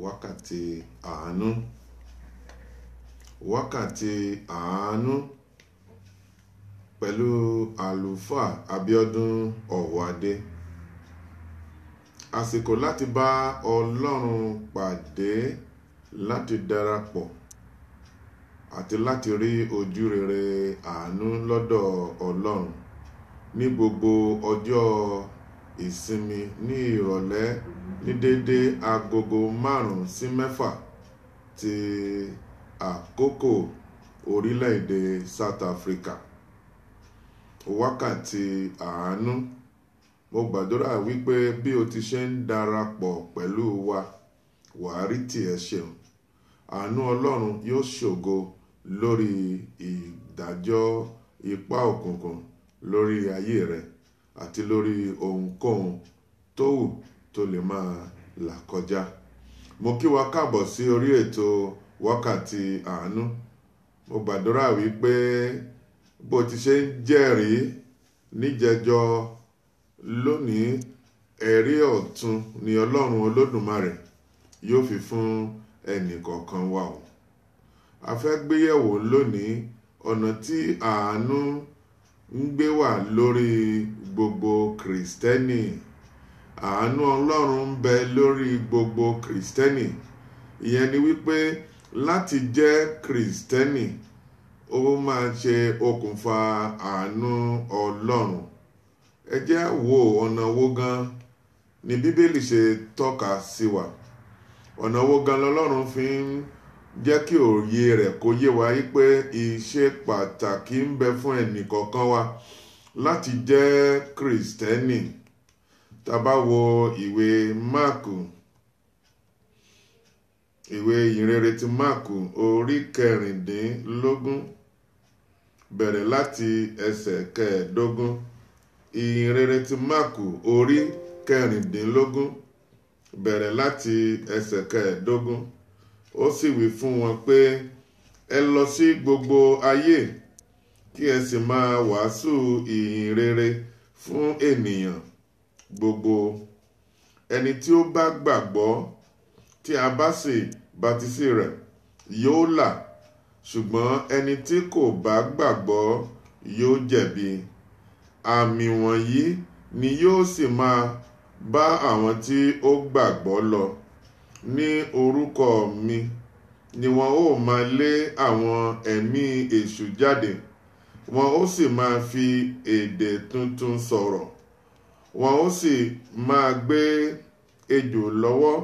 wákàtí àánú. Wákàtí àánú pẹ̀lú àlùfáà Abíọ́dún Ọ̀wádé. Àsìkò láti bá Ọlọ́run pàdé, láti darapọ̀ àti láti rí ojú rere àánú lọ́dọ̀ Ọlọ́run ní gbogbo ọjọ́ ìsinmi ní ìrọ̀lẹ́ ní dédé agogo 5 sí 6 ti àkókò orílẹ̀-èdè South Africa. Wákàtí àánú. Mo gbàdúrà wípé bí o ti ṣe ń darapọ̀ pẹ̀lú wa, wàá rí tiẹ̀ ṣeun. Àánú Ọlọ́run yóò ṣògo lórí ìdájọ́ ipá òkùnkùn lórí ayé rẹ àti lórí ohunkóhun tó wù tó lè máa là kọjá. Mo kí wa káàbọ̀ sí orí ètò wákàtí àánú. Mo gbàdúrà wípé bó ti ṣe ń jẹ́rìí níjẹjọ, lónìí ẹ̀rí ọ̀tun ni Ọlọ́run Olódùmarè yóò fi fún ẹnì kọ̀ọ̀kan wa o. A fẹ́ gbéyẹ̀wò lónìí ọ̀nà tí àánú ń gbé wà lórí gbogbo Kristẹni. Àánú Ọlọ́run ń bẹ lórí gbogbo Kristẹni. Ìyẹn ni wípé láti jẹ́ Kristẹni ó máa ṣe okùnfà àánú Ọlọ́run. Ẹ jẹ́ wo ọ̀nà wo gan ni Bíbélì ṣe tọ́ka sí wa. Ọ̀nà wo gan lọ́lọ́run fi ń jẹ́ kí òye rẹ̀ kó yé wa wípé iṣẹ́ pàtàkì ń bẹ fún ẹnì kọ̀ọ̀kan wa láti jẹ́ Kristẹni. Tá bá wo ìwé Máàkù, ìwé ìyìnrere ti Máàkù orí 16 bẹ̀rẹ̀ láti ẹsẹ̀ 15. Ìyìnrere ti Máàkù orí 16 bẹ̀rẹ̀ láti ẹsẹ̀ 15. Ó sì wí fún wọn pé ẹ lọ sí gbogbo ayé kí ẹ sì máa wàásù ìyìnrere fún ènìyàn gbogbo. Ẹni tí ó bá gbàgbọ́ tí a bá sì bátísì rẹ̀ yóò là, ṣùgbọ́n ẹni tí kò bá gbàgbọ́ yóò jẹ̀bi. Àmì wọ̀nyí ni yóò sì máa bá àwọn tí ó gbàgbọ́ lọ. Ní orúkọ mi ni wọn ó máa lé àwọn ẹ̀mí èṣù jáde, wọn ó sì máa fi èdè tuntun sọ̀rọ̀, wọn ó sì máa gbé ejò lọ́wọ́.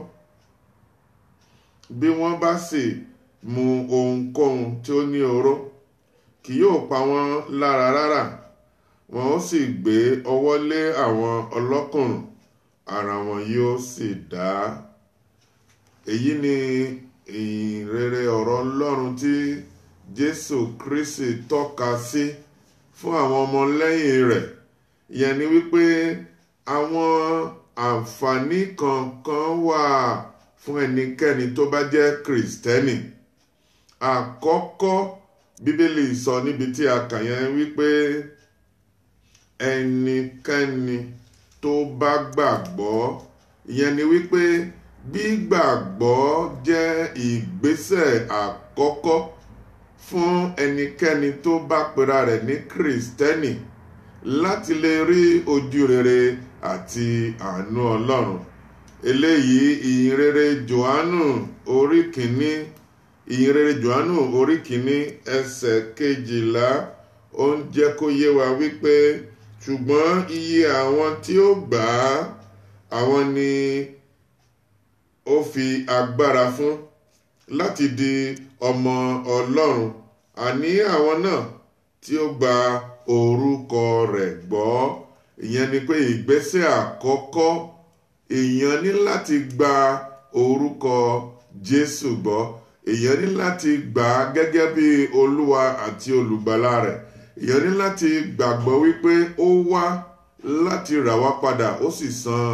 Bí wọ́n bá sì mu ohunkóhun tí ó ní oró, kì yóò pa wọ́n lára rárá. Wọn ó sì gbé ọwọ́ lé àwọn ọlọ́kùnrùn, ara wọn yóò sì dá. Èyí ni ìrere ọ̀rọ̀ Ọlọ́run tí Jésù Kristi tọ́ka sí fún àwọn ọmọlẹ́yìn rẹ̀. Ìyẹn ni wípé àwọn àǹfààní kankan wà fún ẹnikẹ́ni tó bá jẹ́ Kristẹni. Àkọ́kọ́, Bíbélì sọ níbi tí a kà yẹn wípé ẹnikẹ́ni tó bá gbàgbọ́. Ìyẹn ni wípé gbígbàgbọ́ jẹ́ ìgbésẹ̀ àkọ́kọ́ fún ẹnikẹ́ni tó bá pera rẹ̀ ní Kristẹni láti lè rí ojú rere àti àánú Ọlọ́run. Eléyìí ìyìnrere Jòhánù orí 1, ìyìnrere Jòhánù orí 1 ẹsẹ̀ 12 ó ń jẹ́ kó yé wa wípé ṣùgbọ́n iye àwọn tí ó gbà á, àwọn ni ó fi agbára fún láti di ọmọ Ọlọ́run, àní àwọn náà tí ó gba orúkọ rẹ̀ gbọ́. Ìyẹn ni pé ìgbésẹ̀ àkọ́kọ́, èèyàn ní láti gba orúkọ Jésù gbọ́. Èèyàn ní láti gbà á gẹ́gẹ́ bí Olúwa àti olùgbàlà rẹ̀. Èèyàn ní láti gbàgbọ́ wípé ó wá láti rà wá padà, ó sì san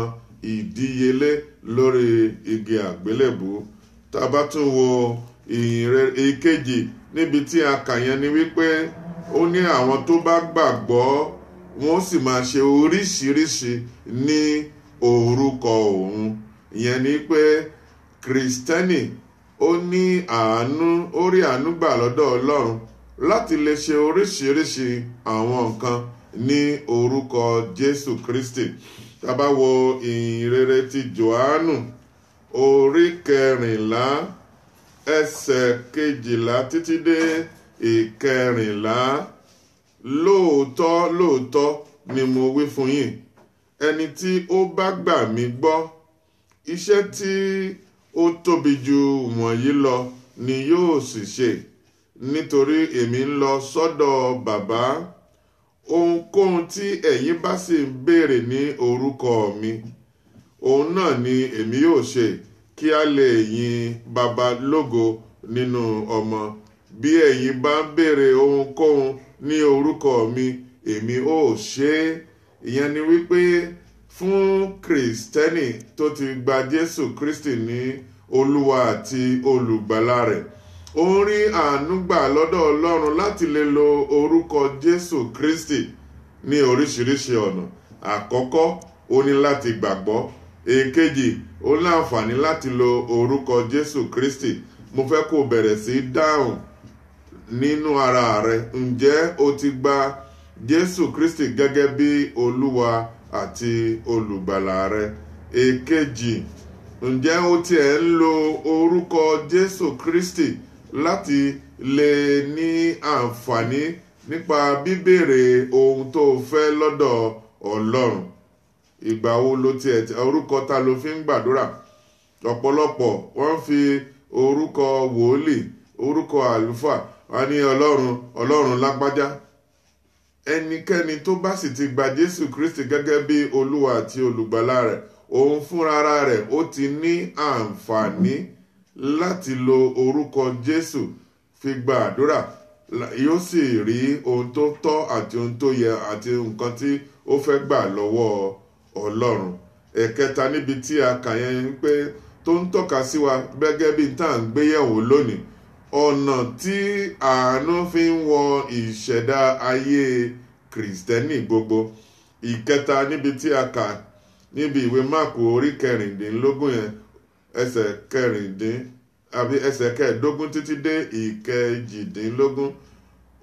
ìdíyelé lórí igi àgbélébù. Tá bá tún wo ìyìnrere ìkejì níbi tí a kà yẹn ni wípé ó ní àwọn tó bá gbàgbọ́ wọ́n sì máa ṣe oríṣiríṣi ní orúkọ òun. Ìyẹn ni pé Kristẹni ó ní àánú, ó rí àánú gbà lọ́dọ̀ Ọlọ́run láti lè ṣe oríṣiríṣi àwọn nǹkan ní orúkọ Jésù Kristi. Tá bá wo ìhìnrere ti Jòhánù orí 14 ẹsẹ̀ 12 títí dé 14. Lóòótọ́ ni mo wí fún yín, ẹni tí ó bá gbà mí gbọ́, iṣẹ́ tí ó tóbi jù wọ̀nyí lọ ni yóò sì ṣe, nítorí èmi ń lọ sọ́dọ̀ Bàbá. Ohunkóhun tí ẹ̀yin bá sì ń béèrè ní orúkọ mi, òun náà ni èmi yóò ṣe, kí a lè yin Bàbá lógo nínú ọmọ. Bí ẹ̀yin bá ń béèrè ohunkóhun ní orúkọ mi, èmi ó ṣe é. Ìyẹn ni wípé fún Kristẹni tó ti gba Jésù Kristi ní Olúwa àti olùgbàlà rẹ̀, ó ń rí àánú gbà lọ́dọ̀ Ọlọ́run láti lè lo orúkọ Jésù Kristi ní oríṣiríṣi ọ̀nà. Àkọ́kọ́, ó ní láti gbàgbọ́. Èkejì, ó ní àǹfààní láti lo orúkọ Jésù Kristi. Mo fẹ́ kó bẹ̀rẹ̀ sí dáhùn nínú ara rẹ̀. Ǹjẹ́ o ti gba Jésù Kristi gẹ́gẹ́ bí Olúwa àti olùgbàlà rẹ̀? Èkejì, ǹjẹ́ o tiẹ̀ ń lo orúkọ Jésù Kristi láti lè ní àǹfààní nípa bíbèrè ohun tó fẹ́ lọ́dọ̀ Ọlọ́run? Ìgbà wo ló tiẹ̀ orúkọ ta ló fi ń gbàdúrà? Ọ̀pọ̀lọpọ̀ wọ́n fi orúkọ wòlíì, orúkọ àlùfáà, wọ́n ní Ọlọ́run lágbájá. Ẹnikẹ́ni tó bá sì ti gba Jésù Kristi gẹ́gẹ́ bí Olúwa àti olùgbàlà rẹ̀, òun fúnra rẹ̀ ó ti ní àǹfààní láti lo orúkọ Jésù fi gba àdúrà, yóò sì rí ohun tó tọ́ àti ohun tó yẹ àti nǹkan tí ó fẹ́ gbà lọ́wọ́ Ọlọ́run. Ẹ̀kẹta níbi tí a kà yẹn pé tó ń tọ́ka sí wa gẹ́gẹ́ bí tá à ń gbéyẹ̀wò lónìí, ọ̀nà tí àánú fi ń wọ ìṣẹ̀dá ayé Kristẹni gbogbo. Ìkẹta níbi tí a kà níbi ìwé Máàkù orí 16 yẹn, ẹsẹ̀ 15 títí dé 18,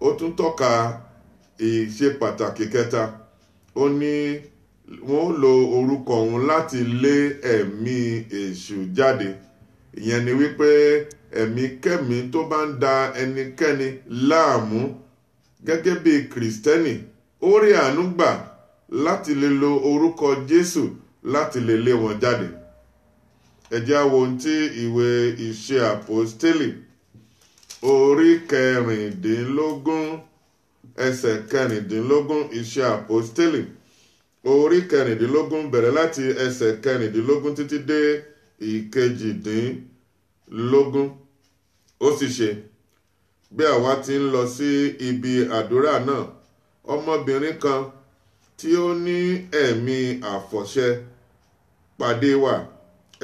ó tún tọ́ka ìṣe pàtàkì kẹta. Ó ní wọ́n lo orúkọ òun láti lé ẹ̀mí èṣù jáde. Ìyẹn ni wípé ẹ̀mí kẹ́mí tó bá ń da ẹnikẹ́ni láàmú gẹ́gẹ́ bí Kristẹni, ó rí àánú gbà láti lè lo orúkọ Jésù láti lè lé wọn jáde. Ẹ jẹ́ á wo ohun tí ìwé Ìṣe Àpọ́stélì orí 16 ẹsẹ̀ 16. Ìṣe Àpọ́stélì orí 16 bẹ̀rẹ̀ láti ẹsẹ̀ 16 títí dé 18. Ó sì ṣe, bí àwa ti ń lọ sí ibi àdúrà náà, ọmọbìnrin kan tí ó ní ẹ̀mí àfọ̀ṣẹ pàdé wa,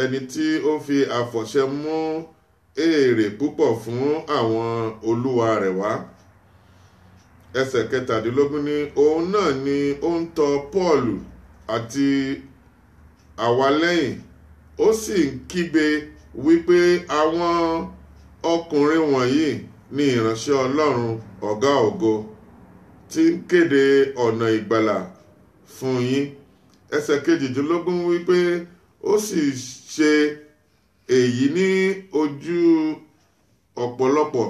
ẹni tí ó fi àfọ̀ṣẹ mú èrè púpọ̀ fún àwọn olúwa rẹ̀ wá. Ẹsẹ̀ 17 ní òun náà ni ó ń tọ Pọ́ọ̀lù àti àwa lẹ́yìn, ó sì ń kígbe wípé àwọn ọkùnrin wọ̀nyí ni ìránṣẹ́ Ọlọ́run ọ̀gá ògo tí ń kéde ọ̀nà ìgbàlà fún yín. Ẹsẹ̀ 18 wípé ó sì ṣe èyí ní ojú ọ̀pọ̀lọpọ̀,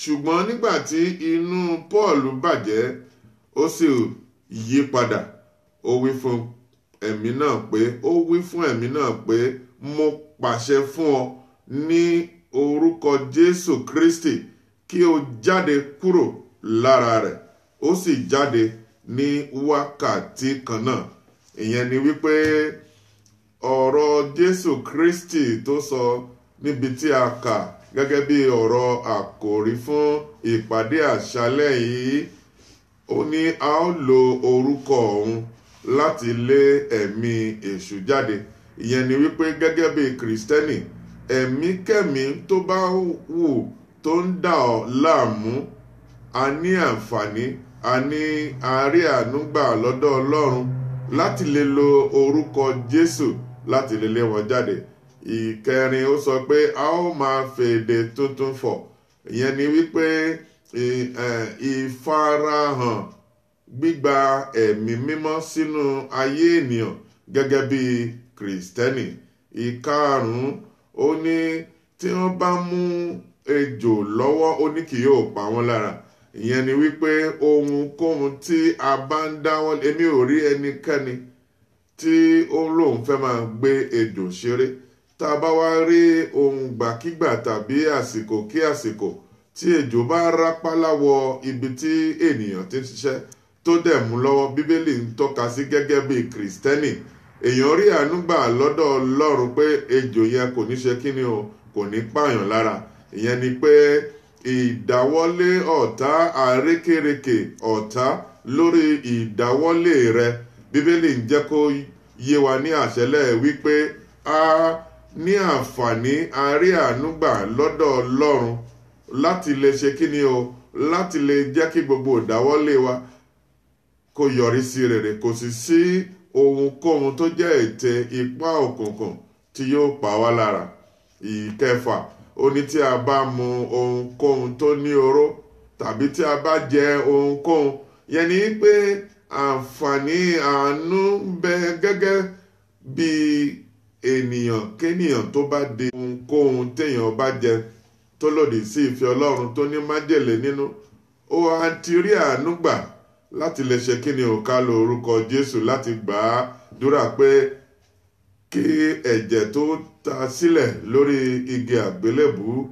ṣùgbọ́n nígbà tí inú Pọ́ọ̀lù bàjẹ́, ó sì yí padà. Ó wí fún ẹ̀mí náà pé mo pàṣẹ fún ọ ní orúkọ Jésù Kristi kí o jáde kúrò lára rẹ̀. Ó sì jáde ní wákàtí kan náà. Ìyẹn ni wípé ọ̀rọ̀ Jésù Kristi tó sọ níbi tí a kà gẹ́gẹ́ bí ọ̀rọ̀ àkòrí fún ìpàdé àṣálẹ́ yìí, ó ní a ó lo orúkọ òun láti lé ẹ̀mí èṣù jáde. Ìyẹn ni wípé gẹ́gẹ́ bí Kristẹni, ẹ̀mí kẹ́mí tó bá wù tó ń dà ọ́ láàmú, a ní àǹfààní, a rí àánú gbà lọ́dọ̀ Ọlọ́run láti lè lo orúkọ Jésù láti lè lé wọn jáde. ìkẹrin ó sọ pé a ó máa fèdè tuntun fọ̀. Ìyẹn ni wípé ìfarahàn gbígba ẹ̀mí mímọ́ sínú ayé ènìyàn gẹ́gẹ́ bí Kristẹni. Ìkarùn-ún ó ní tí wọ́n bá mú ejò lọ́wọ́ ó ní kì yóò pa wọ́n lára. Ìyẹn ni wípé ohunkóhun tí a bá ń dáwọ́, èmi ò rí ẹnikẹ́ni tí ó lóun fẹ́ máa gbé ejò ṣeré. Tá a bá wá rí ohun gbàkígbà tàbí àsìkò kí àsìkò tí ejò bá rápálá wọ ibi tí ènìyàn ti ń ṣiṣẹ́ tó dẹ̀ mú lọ́wọ́, Bíbélì ń tọ́ka sí gẹ́gẹ́ bí Kristẹni. Èèyàn rí àánú gbà lọ́dọ̀ Ọlọ́run pé ejò yẹn kò ní ṣe kíni o, kò ní pààyàn lára. Ìyẹn ni pé ìdáwọ́lé ọ̀tá, àrékérekè ọ̀tá lórí ìdáwọ́lé rẹ, Bíbélì ń jẹ́ kó yé wa ní àṣẹlẹ̀ wípé a ní àǹfààní, a rí àánú gbà lọ́dọ̀ Ọlọ́run láti lè ṣe kíni o, láti lè jẹ́ kí gbogbo ìdáwọ́lé wa kó yọrí sí rere. Kò sì sí ohunkóhun tó jẹ́ ète ipá òkùnkùn tí yóò pa wá lára. Ìkẹfà ó ní tí a bá mu ohunkóhun tó ní oró tàbí tí a bá jẹ ohunkóhun, yẹn ni pé àǹfààní àánú ń bẹ gẹ́gẹ́ bí ènìyàn kéèyàn tó bá di ohunkóhun téèyàn bá jẹ tó lòdì sí ìfẹ́ Ọlọ́run tó ní májèlé nínú. Ó á ti rí àánú gbà láti lè ṣe kíni o, ká lo orúkọ Jésù láti gbà á dúrà pé kí ẹ̀jẹ̀ tó ta sílẹ̀ lórí igi àgbélébù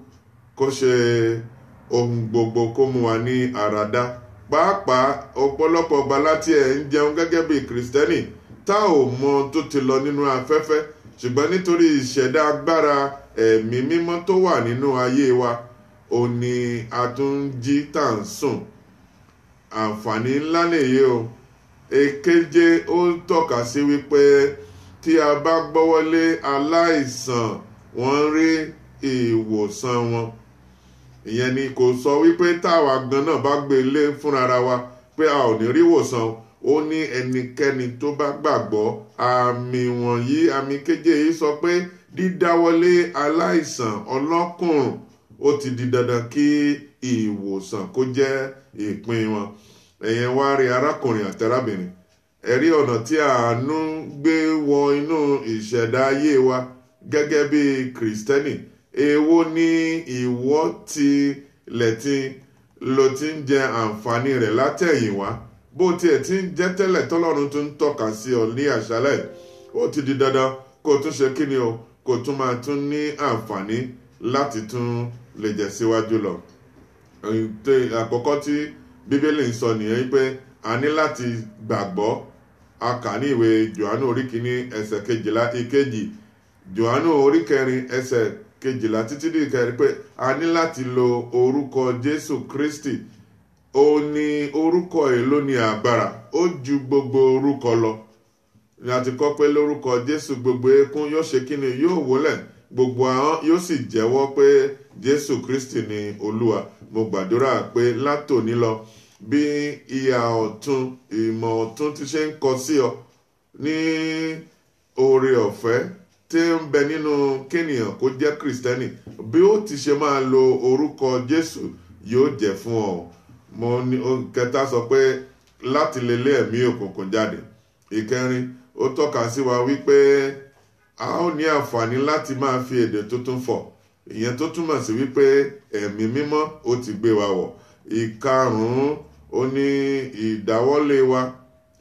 kó ṣe ohun gbogbo kó mú wa ní àràdá. Pàápàá ọ̀pọ̀lọpọ̀ ọgbà láti ẹ̀ ń jẹun gẹ́gẹ́ bí Kristẹni tá ò mọ tó ti lọ nínú afẹ́fẹ́, ṣùgbọ́n nítorí ìṣẹ̀dá agbára ẹ̀mí mímọ́ tó wà nínú ayé wa, ó ní a tún ń jí tá ń sùn. Àǹfààní ńlá nìyí o. Èkeje ó tọ́ka sí wípé tí a bá gbọ́wọ́lé aláìsàn, wọ́n rí ìwòsàn wọn. Ìyẹn ni kò sọ wípé táwa gan náà bá gbé ilé fúnra wa pé a ò ní rí ìwòsàn. Ó ní ẹnikẹ́ni tó bá gbàgbọ́. Àmì wọ̀nyí, àmì keje yìí sọ pé dídáwọ́lé aláìsàn ọlọ́kùnrùn ó ti di dandan kí ìwòsàn kó jẹ́ ìpín wọn. Ẹ̀yin wá rí arákùnrin àtẹrábìnrin, ẹ̀rí ọ̀nà tí àánú gbé wọ inú ìṣẹ̀dá ayé wa gẹ́gẹ́ bí Kristẹni. Èwo ni ìwọ tilẹ̀ lo ti ń jẹ àǹfààní rẹ̀ látẹ̀yìnwá, bó tiẹ̀ ti ń jẹ́ tẹ́lẹ̀ tọ́lọ́run tún ń tọ́ka sí ọ ní àṣálẹ̀. Ó ti di dandan kó tún ṣe kíni o, kó tún máa tún ní àǹfààní láti tún lè jẹ síwájú lọ. Àkọ́kọ́ tí Bíbélì ń sọ nìyẹn pé a ní láti gbàgbọ́. A kà ní ìwé Jòhánù orí kìíní ẹsẹ̀ 12, ìkejì Jòhánù orí 4 ẹsẹ̀ 12 títí dé 13 pé a ní láti lo orúkọ Jésù Kristi. Ó ní orúkọ èlò ní agbára, ó ju gbogbo orúkọ lọ. Ni a ti kọ́ pé lórúkọ Jésù gbogbo eékún yóò ṣe kíni, yóò wólẹ̀, gbogbo ahọ́n yóò sì jẹ́wọ́ pé Jésù Kristi ni Olúwa. Mo gbàdúrà pé látòní lọ, bí ìhà ọ̀tun, ìmọ̀ ọ̀tun ti ṣe ń kọ sí ọ ní oore ọ̀fẹ́ tí ń bẹ nínú kéèyàn kó jẹ́ Kristẹni, bí ó ti ṣe máa lo orúkọ Jésù yóò jẹ́ fún ọ. Mo ní kẹta sọ pé láti lè lé ẹ̀mí òkùnkùn jáde. Ìkẹrin ó tọ́ka sí wa wípé a ó ní àǹfààní láti máa fi èdè tuntun fọ̀. Ìyẹn tó túmọ̀ sí wípé ẹ̀mí mímọ́ ó ti gbé wa wọ̀. Ìkarùn-ún ó ní ìdáwọ́lé wa,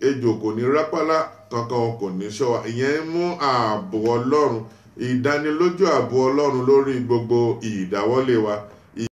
ejò kò ní rápálá kankan, kò ní ṣọ́ wa. Ìyẹn mú ààbò Ọlọ́run, ìdánilójú ààbò Ọlọ́run lórí gbogbo ìdáwọ́lé wa.